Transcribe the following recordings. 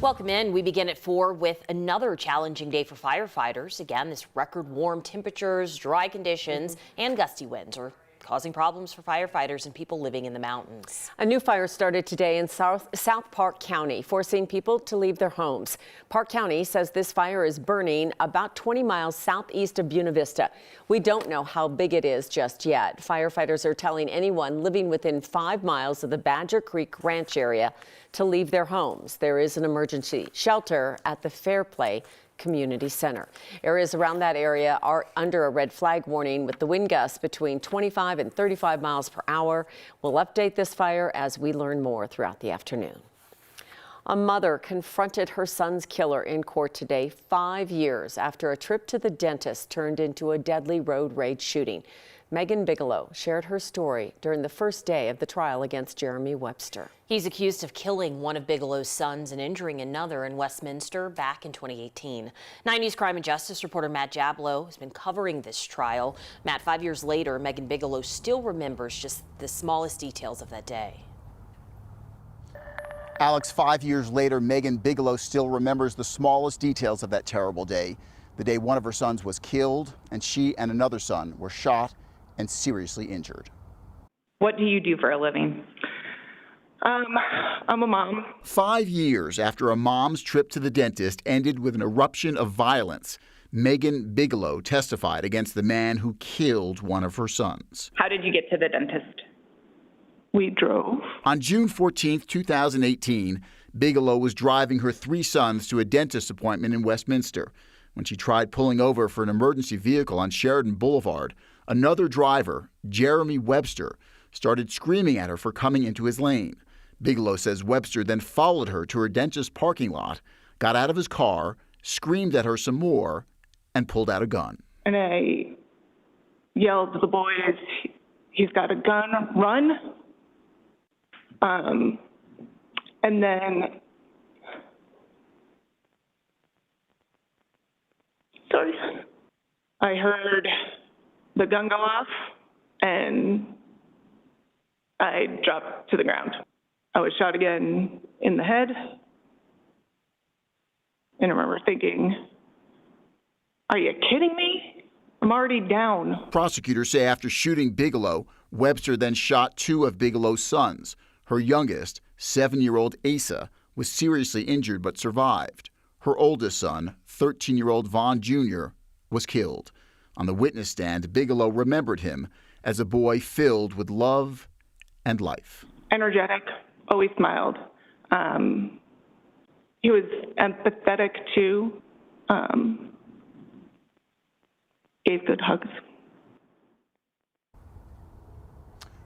Welcome in. We begin at 4 with another challenging day for firefighters. Again, this record warm temperatures, dry conditions, and gusty winds are causing problems for firefighters and people living in the mountains. A new fire started today in South Park County, forcing people to leave their homes. Park County says this fire is burning about 20 miles southeast of Buena Vista. We don't know how big it is just yet. Firefighters are telling anyone living within 5 miles of the Badger Creek Ranch area to leave their homes. There is an emergency shelter at the Fairplay Community Center. Areas around that area are under a red flag warning with the wind gusts between 25 and 35 miles per hour. We'll update this fire as we learn more throughout the afternoon. A mother confronted her son's killer in court today, 5 years after a trip to the dentist turned into a deadly road rage shooting. Megan Bigelow shared her story during the first day of the trial against Jeremy Webster. He's accused of killing one of Bigelow's sons and injuring another in Westminster back in 2018. 9 News Crime and Justice reporter Matt Jablow has been covering this trial. Matt, 5 years later, Megan Bigelow still remembers just the smallest details of that day. Alex, 5 years later, Megan Bigelow still remembers the smallest details of that terrible day. The day one of her sons was killed and she and another son were shot and seriously injured. What do you do for a living? I'm a mom. 5 years after a mom's trip to the dentist ended with an eruption of violence, Megan Bigelow testified against the man who killed one of her sons. How did you get to the dentist? We drove. On June 14, 2018, Bigelow was driving her 3 sons to a dentist appointment in Westminster. When she tried pulling over for an emergency vehicle on Sheridan Boulevard, another driver, Jeremy Webster, started screaming at her for coming into his lane. Bigelow says Webster then followed her to her dentist parking lot, got out of his car, screamed at her some more, and pulled out a gun. And I yelled to the boys, "He's got a gun, run." And then, I heard the gun go off and I dropped to the ground. I was shot again in the head. And I remember thinking, are you kidding me? I'm already down. Prosecutors say after shooting Bigelow, Webster then shot 2 of Bigelow's sons. Her youngest, 7-year-old Asa, was seriously injured but survived. Her oldest son, 13-year-old Vaughn Jr., was killed. On the witness stand, Bigelow remembered him as a boy filled with love and life. Energetic, always smiled. He was empathetic too. Gave good hugs.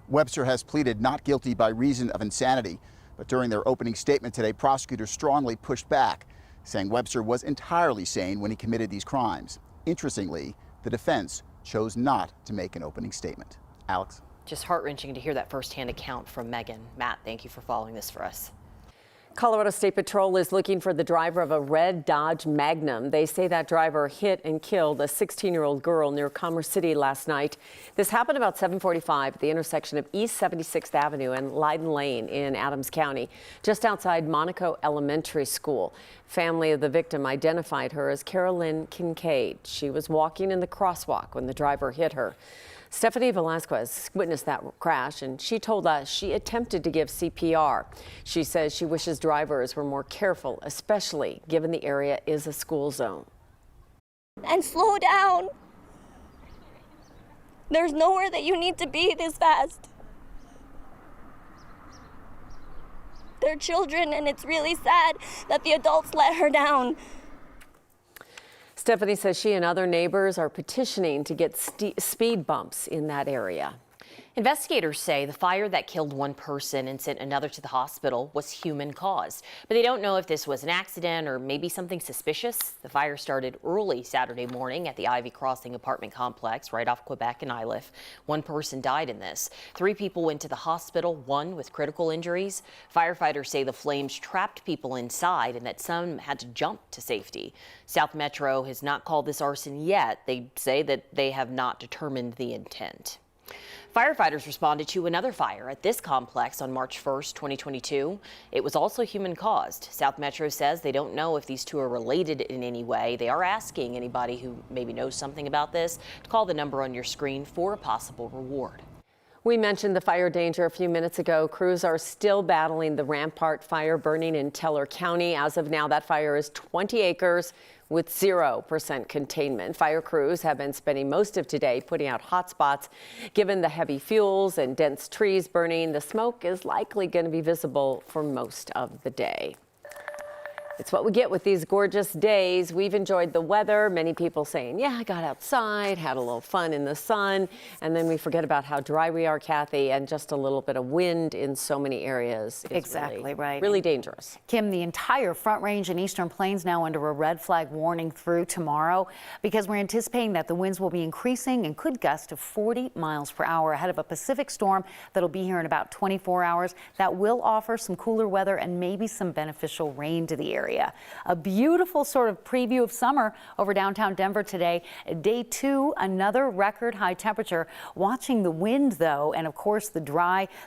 Webster has pleaded not guilty by reason of insanity, but during their opening statement today, prosecutors strongly pushed back, saying Webster was entirely sane when he committed these crimes. Interestingly, the defense chose not to make an opening statement. Alex? Just heart-wrenching to hear that firsthand account from Megan. Matt, thank you for following this for us. Colorado State Patrol is looking for the driver of a red Dodge Magnum. They say that driver hit and killed a 16-year-old girl near Commerce City last night. This happened about 7:45 at the intersection of East 76th Avenue and Leiden Lane in Adams County, just outside Monaco Elementary School. Family of the victim identified her as Carolyn Kincaid. She was walking in the crosswalk when the driver hit her. Stephanie Velasquez witnessed that crash, and she told us she attempted to give CPR. She says she wishes drivers were more careful, especially given the area is a school zone. And slow down. There's nowhere that you need to be this fast. They're children, and it's really sad that the adults let her down. Stephanie says she and other neighbors are petitioning to get speed bumps in that area. Investigators say the fire that killed one person and sent another to the hospital was human caused, but they don't know if this was an accident or maybe something suspicious. The fire started early Saturday morning at the Ivy Crossing apartment complex right off Quebec and Iliff. One person died in this. 3 people went to the hospital, 1 with critical injuries. Firefighters say the flames trapped people inside and that some had to jump to safety. South Metro has not called this arson yet. They say that they have not determined the intent. Firefighters responded to another fire at this complex on March 1st, 2022. It was also human-caused. South Metro says they don't know if these two are related in any way. They are asking anybody who maybe knows something about this to call the number on your screen for a possible reward. We mentioned the fire danger a few minutes ago. Crews are still battling the Rampart fire burning in Teller County. As of now, that fire is 20 acres with 0% containment. Fire crews have been spending most of today putting out hot spots. Given the heavy fuels and dense trees burning, the smoke is likely going to be visible for most of the day. It's what we get with these gorgeous days. We've enjoyed the weather. Many people saying, yeah, I got outside, had a little fun in the sun. And then we forget about how dry we are, Kathy, and just a little bit of wind in so many areas. Exactly right. Really dangerous. Kim, the entire Front Range and Eastern Plains now under a red flag warning through tomorrow because we're anticipating that the winds will be increasing and could gust to 40 miles per hour ahead of a Pacific storm that'll be here in about 24 hours. That will offer some cooler weather and maybe some beneficial rain to the area. A beautiful sort of preview of summer over downtown Denver today. Day 2, another record high temperature. Watching the wind, though, and of course the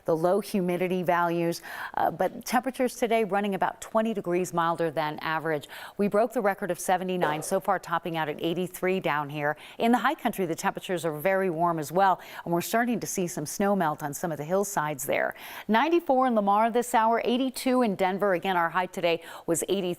low humidity values. But temperatures today running about 20 degrees milder than average. We broke the record of 79, so far topping out at 83 down here. In the high country, the temperatures are very warm as well, and we're starting to see some snow melt on some of the hillsides there. 94 in Lamar this hour, 82 in Denver. Again, our high today was 83.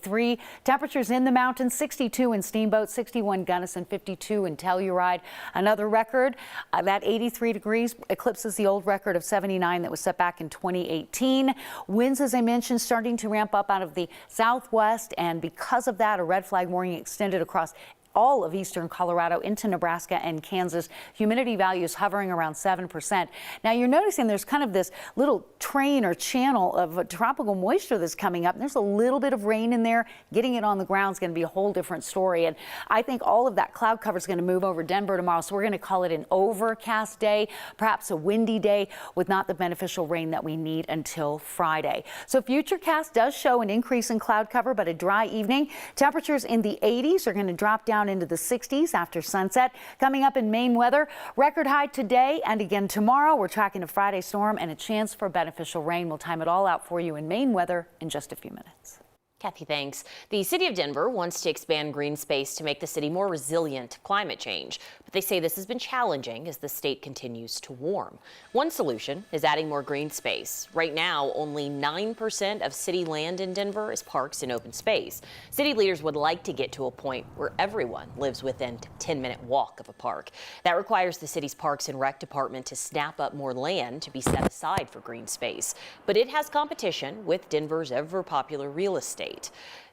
Temperatures in the mountains, 62 in Steamboat, 61 Gunnison, 52 in Telluride. Another record, that 83 degrees eclipses the old record of 79 that was set back in 2018. Winds, as I mentioned, starting to ramp up out of the southwest, and because of that, a red flag warning extended across all of eastern Colorado into Nebraska and Kansas. Humidity values hovering around 7%. Now you're noticing there's kind of this little train or channel of tropical moisture that's coming up. There's a little bit of rain in there. Getting it on the ground is going to be a whole different story. And I think all of that cloud cover is going to move over Denver tomorrow. So we're going to call it an overcast day, perhaps a windy day with not the beneficial rain that we need until Friday. So Futurecast does show an increase in cloud cover, but a dry evening. Temperatures in the 80s are going to drop down into the 60s after sunset. Coming up in Maine weather, record high today and again tomorrow. We're tracking a Friday storm and a chance for beneficial rain. We'll time it all out for you in Maine weather in just a few minutes. Kathy, thanks. The city of Denver wants to expand green space to make the city more resilient to climate change, but they say this has been challenging as the state continues to warm. One solution is adding more green space. Right now, only 9% of city land in Denver is parks and open space. City leaders would like to get to a point where everyone lives within a 10-minute walk of a park. That requires the city's Parks and Rec department to snap up more land to be set aside for green space. But it has competition with Denver's ever-popular real estate.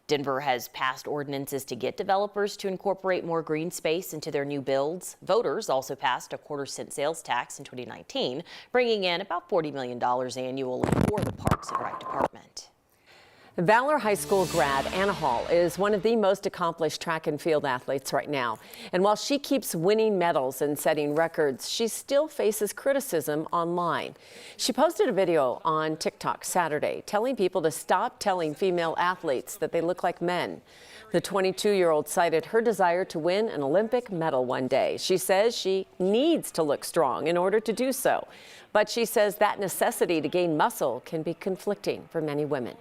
Denver has passed ordinances to get developers to incorporate more green space into their new builds. Voters also passed a 1/4-cent sales tax in 2019, bringing in about $40 million annually for the Parks and Rec department. Valor High School grad Anna Hall is one of the most accomplished track and field athletes right now. And while she keeps winning medals and setting records, she still faces criticism online. She posted a video on TikTok Saturday telling people to stop telling female athletes that they look like men. The 22-year-old cited her desire to win an Olympic medal one day. She says she needs to look strong in order to do so. But she says that necessity to gain muscle can be conflicting for many women.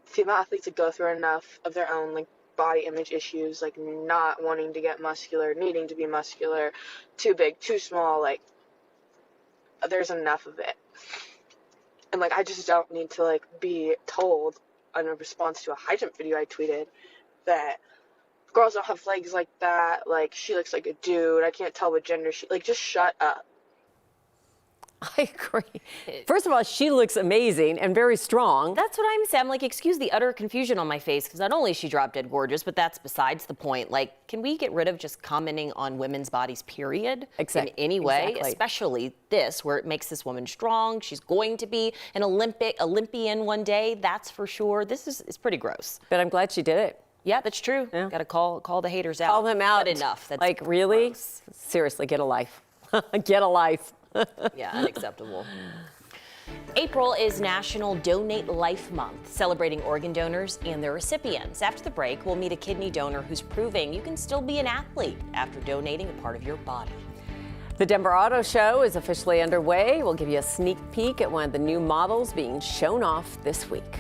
Female athletes that go through enough of their own body image issues, not wanting to get muscular, needing to be muscular, too big, too small, there's enough of it. And I just don't need to be told in a response to a high jump video I tweeted that girls don't have legs like that, she looks like a dude, I can't tell what gender she, just shut up. I agree. First of all, she looks amazing and very strong. That's what I'm saying. I'm excuse the utter confusion on my face, because not only is she drop dead gorgeous, but that's besides the point. Can we get rid of just commenting on women's bodies, period? In any way, exactly. Especially this, where it makes this woman strong. She's going to be an Olympian one day, that's for sure. This is pretty gross. But I'm glad she did it. Yeah, that's true. Yeah. Got to call the haters out. Call them out. But enough. That's really? Gross. Seriously, get a life. Get a life. Yeah, unacceptable. April is National Donate Life Month, celebrating organ donors and their recipients. After the break, we'll meet a kidney donor who's proving you can still be an athlete after donating a part of your body. The Denver Auto Show is officially underway. We'll give you a sneak peek at one of the new models being shown off this week.